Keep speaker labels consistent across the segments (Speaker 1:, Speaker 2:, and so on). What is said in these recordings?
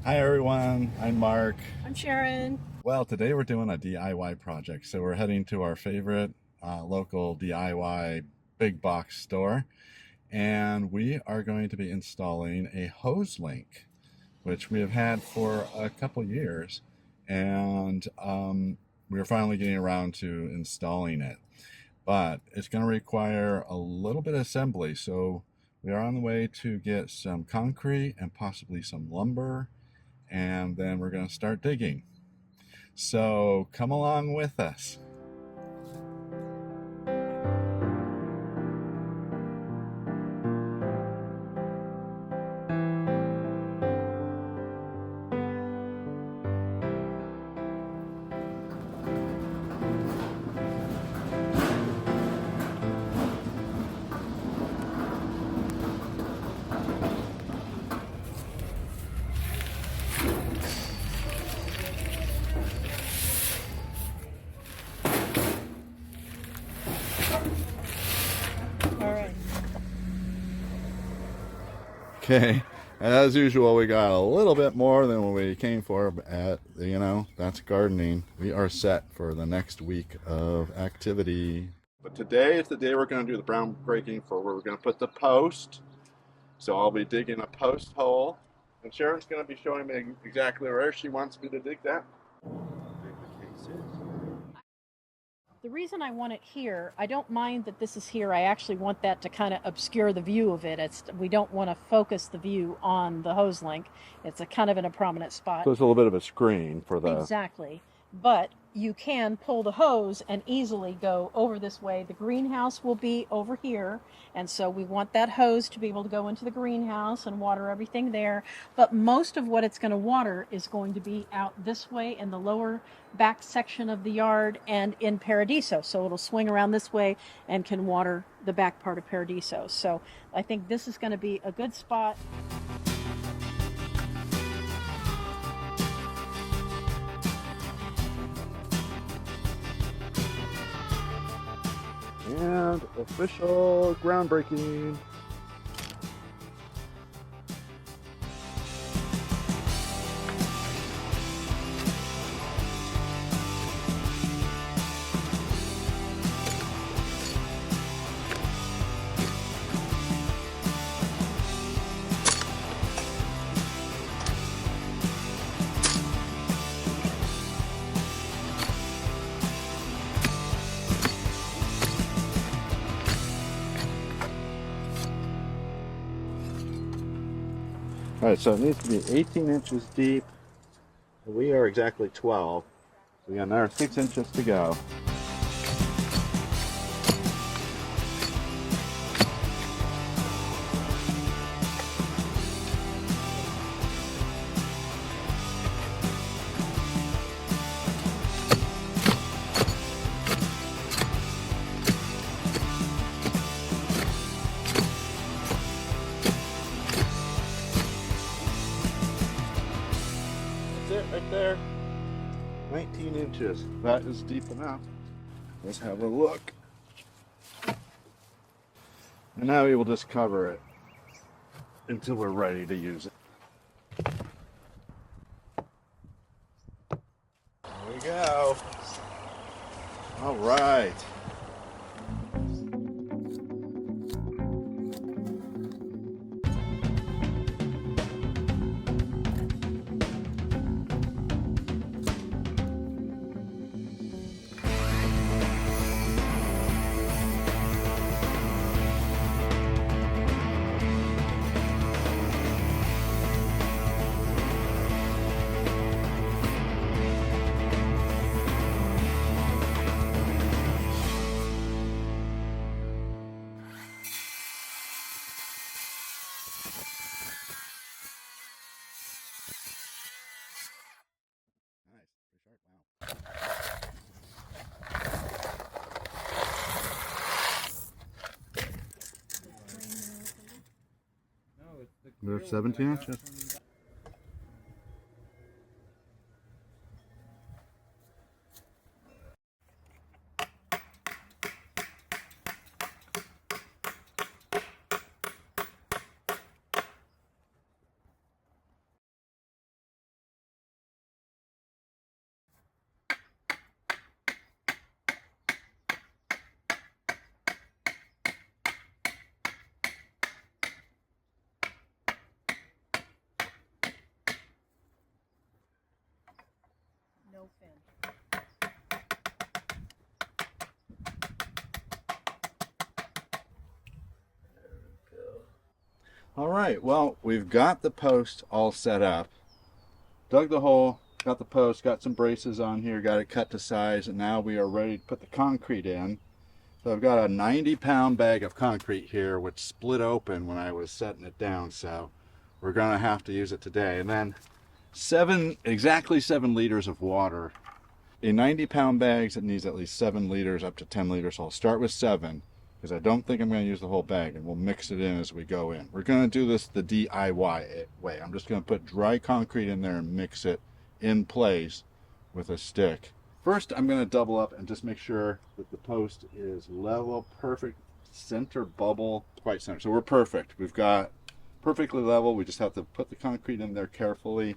Speaker 1: Hi everyone, I'm Mark.
Speaker 2: I'm Sharon.
Speaker 1: Well, today we're doing a DIY project. So we're heading to our favorite local DIY big box store, and we are going to be installing a Hoselink, which we have had for a couple years, and we're finally getting around to installing it. But it's going to require a little bit of assembly, so we are on the way to get some concrete and possibly some lumber, and then we're going to start digging. So come along with us.
Speaker 2: All right.
Speaker 1: Okay, as usual, we got a little bit more than what we came for, but that's gardening. We are set for the next week of activity. But today is the day we're going to do the groundbreaking for where we're going to put the post. So I'll be digging a post hole, and Sharon's going to be showing me exactly where she wants me to dig that.
Speaker 2: The reason I want it here, I don't mind that this is here. I actually want that to kind of obscure the view of it. We don't want to focus the view on the hose link. It's a kind of in a prominent spot.
Speaker 1: So it's a little bit of a screen for the...
Speaker 2: Exactly. But you can pull the hose and easily go over this way. The greenhouse will be over here, and so we want that hose to be able to go into the greenhouse and water everything there. But most of what it's going to water is going to be out this way in the lower back section of the yard and in Paradiso. So it'll swing around this way and can water the back part of Paradiso. So I think this is going to be a good spot.
Speaker 1: And official groundbreaking. All right, so it needs to be 18 inches deep. We are exactly 12. So we got another 6 inches to go. That's it right there. 19 inches. That is deep enough. Let's have a look. And now we will just cover it until we're ready to use it. There we go. All right. Nice. Pretty sharp. Wow. They're 17 inches.
Speaker 2: No fin.
Speaker 1: All right, well, we've got the post all set up. Dug the hole, got the post, got some braces on here, got it cut to size, and now we are ready to put the concrete in. So I've got a 90-pound bag of concrete here, which split open when I was setting it down, so we're gonna have to use it today. And then exactly 7 liters of water. In 90-pound bags, it needs at least 7 liters up to 10 liters. So I'll start with 7, because I don't think I'm going to use the whole bag, and we'll mix it in as we go in. We're going to do this the DIY way. I'm just going to put dry concrete in there and mix it in place with a stick. First, I'm going to double up and just make sure that the post is level, perfect center bubble, quite center. So we're perfect. We've got perfectly level. We just have to put the concrete in there carefully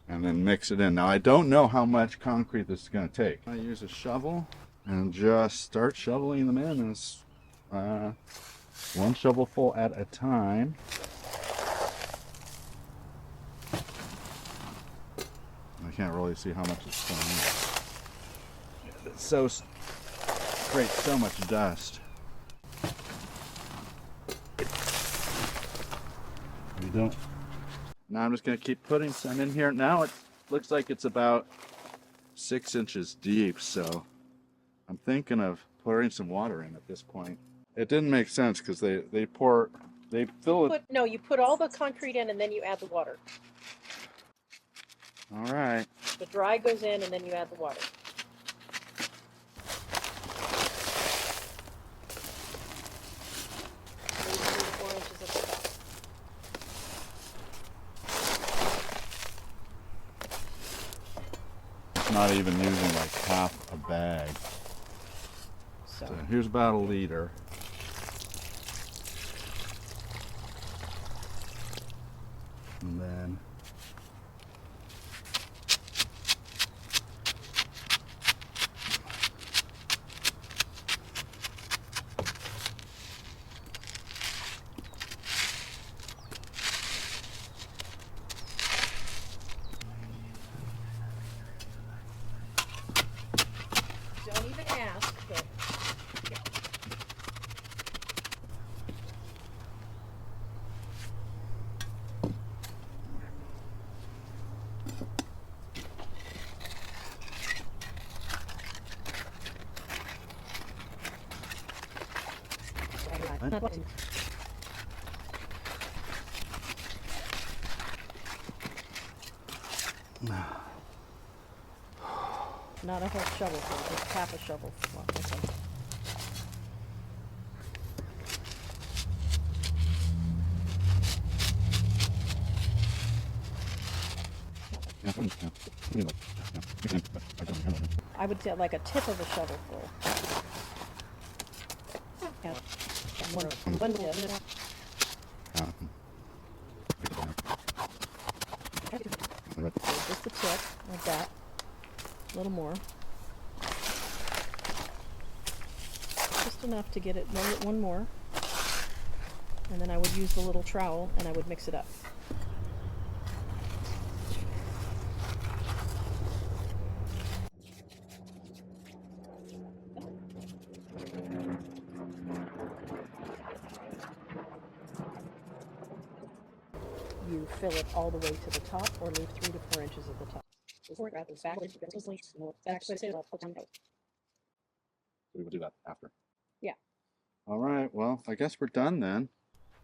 Speaker 1: and then mix it in. Now, I don't know how much concrete this is going to take. I use a shovel and just start shoveling them in as one shovelful at a time. I can't really see how much it's going in. It so creates so much dust. We don't. Now I'm just going to keep putting some in here. Now it looks like it's about 6 inches deep, so I'm thinking of pouring some water in at this point. It didn't make sense because they fill it.
Speaker 2: No, you put all the concrete in and then you add the water.
Speaker 1: All right.
Speaker 2: The dry goes in and then you add the water. Maybe 3 to 4 inches at the top.
Speaker 1: Not even using like half a bag. So here's about a liter. And then
Speaker 2: Don't even ask, but yeah. Not a whole shovelful, just half a shovelful. Okay. I would say like a tip of a shovelful. Yeah. One tip. Just the tip, like that. A little more. Just enough to get it one more. And then I would use the little trowel and I would mix it up. You fill it all the way to the top or leave 3 to 4 inches at the top.
Speaker 1: We will do that after.
Speaker 2: Yeah.
Speaker 1: All right, well, I guess we're done then.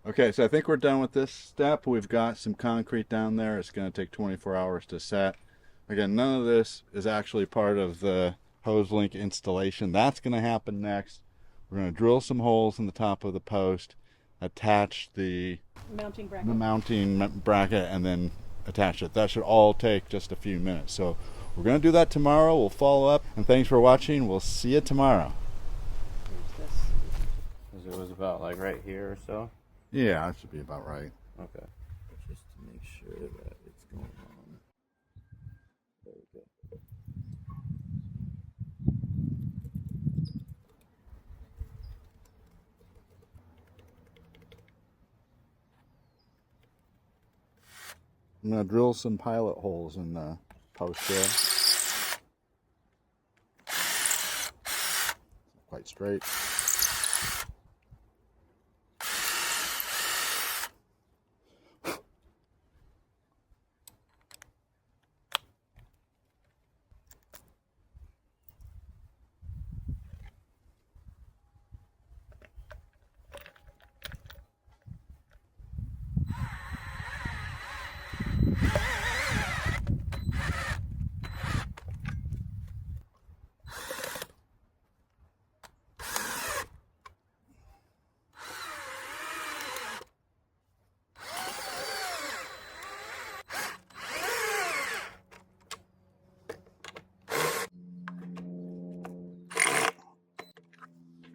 Speaker 1: Okay, so I think we're done with this step. We've got some concrete down there. It's going to take 24 hours to set. Again, none of this is actually part of the Hoselink installation. That's going to happen next. We're going to drill some holes in the top of the post, attach the mounting bracket, and then attach it. That should all take just a few minutes. So we're going to do that tomorrow. We'll follow up. And thanks for watching. We'll see you tomorrow.
Speaker 3: It was about like right here or so.
Speaker 1: Yeah, that should be about right.
Speaker 3: Okay. Just to make sure that it's going on. There we go.
Speaker 1: I'm going to drill some pilot holes in the post there. quite straight.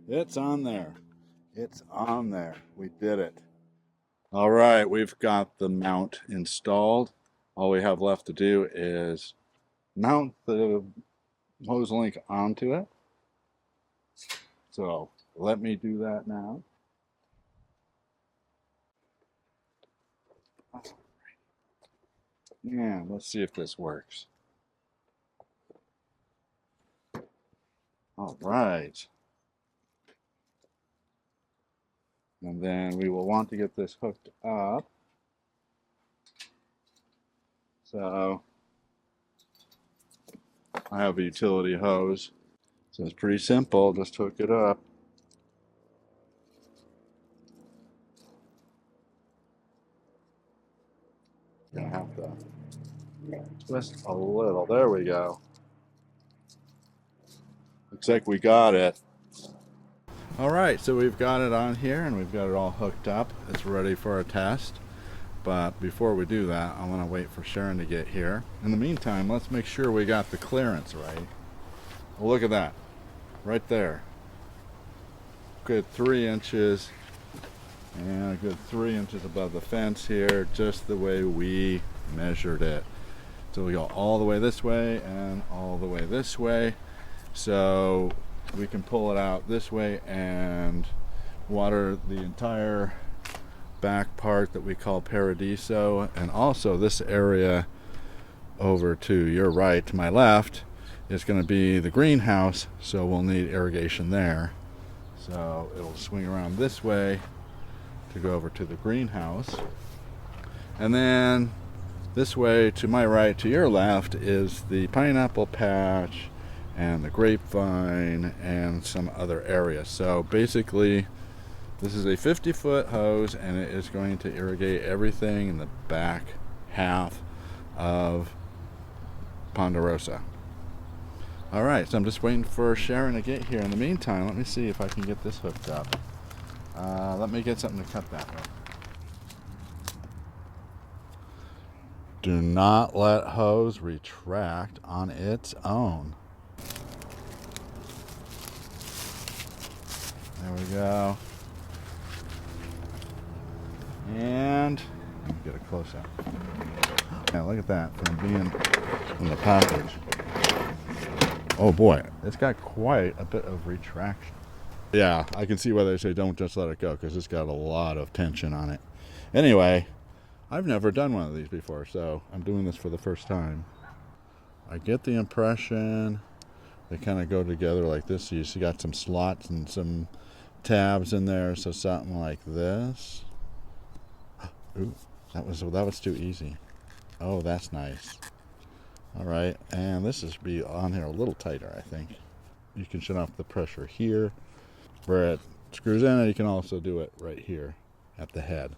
Speaker 1: It's on there. It's on there. We did it. All right, we've got the mount installed. All we have left to do is mount the Hoselink onto it. So let me do that now. Yeah, let's see if this works. All right. And then we will want to get this hooked up. So I have a utility hose. So it's pretty simple, just hook it up. Gonna have to twist a little. There we go. Looks like we got it. All right, so we've got it on here and we've got it all hooked up. It's ready for a test. But before we do that, I want to wait for Sharon to get here. In the meantime, let's make sure we got the clearance right. Well, look at that. Right there. Good 3 inches. And a good 3 inches above the fence here, just the way we measured it. So we go all the way this way and all the way this way. So we can pull it out this way and water the entire back part that we call Paradiso, and also this area over to your right, to my left, is going to be the greenhouse, so we'll need irrigation there. So it'll swing around this way to go over to the greenhouse, and then this way to my right, to your left, is the pineapple patch and the grapevine and some other areas. So basically this is a 50-foot hose and it is going to irrigate everything in the back half of Ponderosa. All right, so I'm just waiting for Sharon to get here. In the meantime, let me see if I can get this hooked up. Let me get something to cut that with. Do not let hose retract on its own. There we go. And let me get a close up. Yeah, look at that from being in the package. Oh boy, it's got quite a bit of retraction. Yeah, I can see why they say don't just let it go, because it's got a lot of tension on it. Anyway, I've never done one of these before, so I'm doing this for the first time. I get the impression they kind of go together like this. So you see got some slots and some tabs in there, so something like this. Ooh, that was too easy. Oh, that's nice. All right, and this is be on here a little tighter, I think. You can shut off the pressure here where it screws in, and you can also do it right here at the head.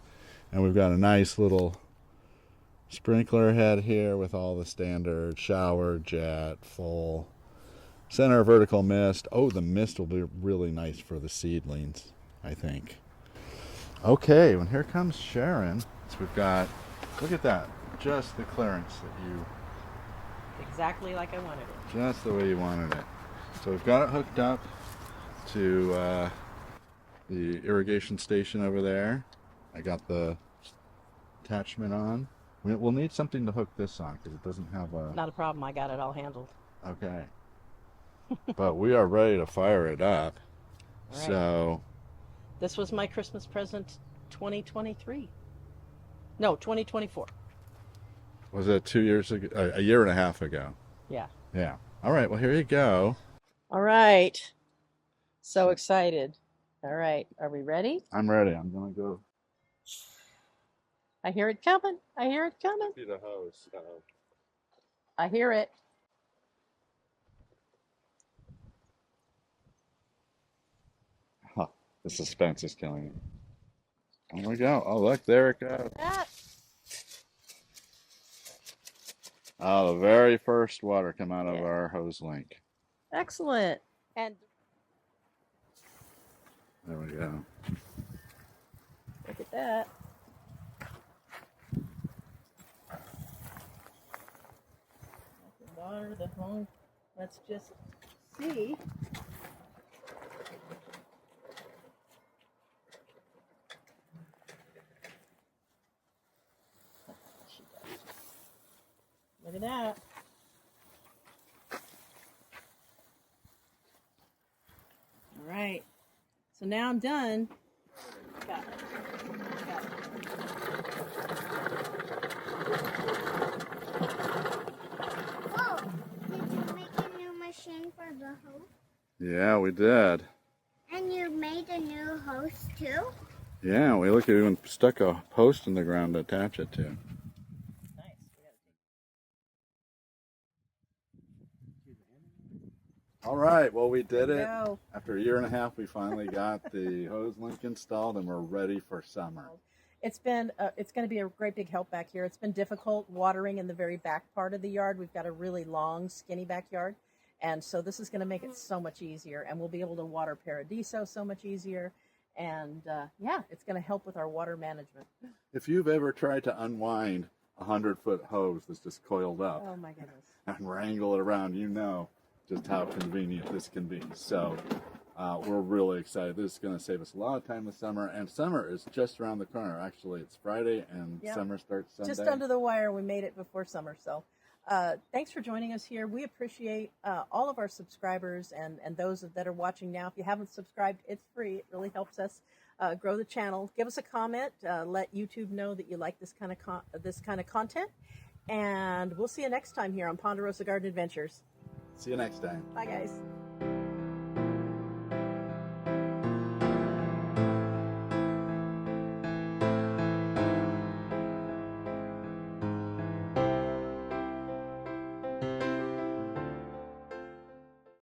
Speaker 1: And we've got a nice little sprinkler head here with all the standard shower, jet, full, center vertical mist. Oh, the mist will be really nice for the seedlings, I think. Okay, well, here comes Sharon. So we've got, look at that, just the clearance that you...
Speaker 2: Exactly like I wanted it.
Speaker 1: Just the way you wanted it. So we've got it hooked up to the irrigation station over there. I got the attachment on. We'll need something to hook this on because it doesn't have a...
Speaker 2: Not a problem, I got it all handled.
Speaker 1: Okay. But we are ready to fire it up.
Speaker 2: All right.
Speaker 1: So...
Speaker 2: This was my Christmas present 2023. No, 2024.
Speaker 1: Was it 2 years ago? A year and a half ago.
Speaker 2: Yeah.
Speaker 1: Yeah. All right, well, here you go.
Speaker 2: All right. So excited. All right, are we ready?
Speaker 1: I'm ready. I'm gonna go
Speaker 2: I hear it coming. I hear it coming.
Speaker 1: see the hose.
Speaker 2: I hear it.
Speaker 1: Huh, the suspense is killing me. Oh we go. Oh look, there it goes.
Speaker 2: That.
Speaker 1: Oh, the very first water come out of
Speaker 2: Yeah.
Speaker 1: our Hoselink.
Speaker 2: Excellent. And
Speaker 1: There we go.
Speaker 2: look at that. The water, the home. Let's just see. Look at that. All right. So now I'm done. Got it. Got it.
Speaker 4: Oh, did you make a new machine for the hose?
Speaker 1: Yeah, we did.
Speaker 4: And you made a new hose too?
Speaker 1: Yeah, we even stuck a post in the ground to attach it to.
Speaker 2: Nice.
Speaker 1: All right, well we did it.
Speaker 2: Go.
Speaker 1: After a year and a half, we finally got the Hoselink installed, and we're ready for summer.
Speaker 2: It's going to be a great big help back here. It's been difficult watering in the very back part of the yard. We've got a really long, skinny backyard. And so this is going to make it so much easier. And we'll be able to water Paradiso so much easier. And yeah, it's going to help with our water management.
Speaker 1: If you've ever tried to unwind a 100-foot hose that's just coiled up
Speaker 2: Oh my goodness.
Speaker 1: and wrangle it around, you know just how convenient this can be. So we're really excited. This is going to save us a lot of time this summer. And summer is just around the corner. Actually, it's Friday and
Speaker 2: Yep.
Speaker 1: summer starts Sunday.
Speaker 2: Just under the wire, we made it before summer. So thanks for joining us here. We appreciate all of our subscribers and those that are watching now. If you haven't subscribed, it's free. It really helps us grow the channel. Give us a comment. Let YouTube know that you like this kind of content. And we'll see you next time here on Ponderosa Garden Adventures.
Speaker 1: See you next time.
Speaker 2: Bye, guys.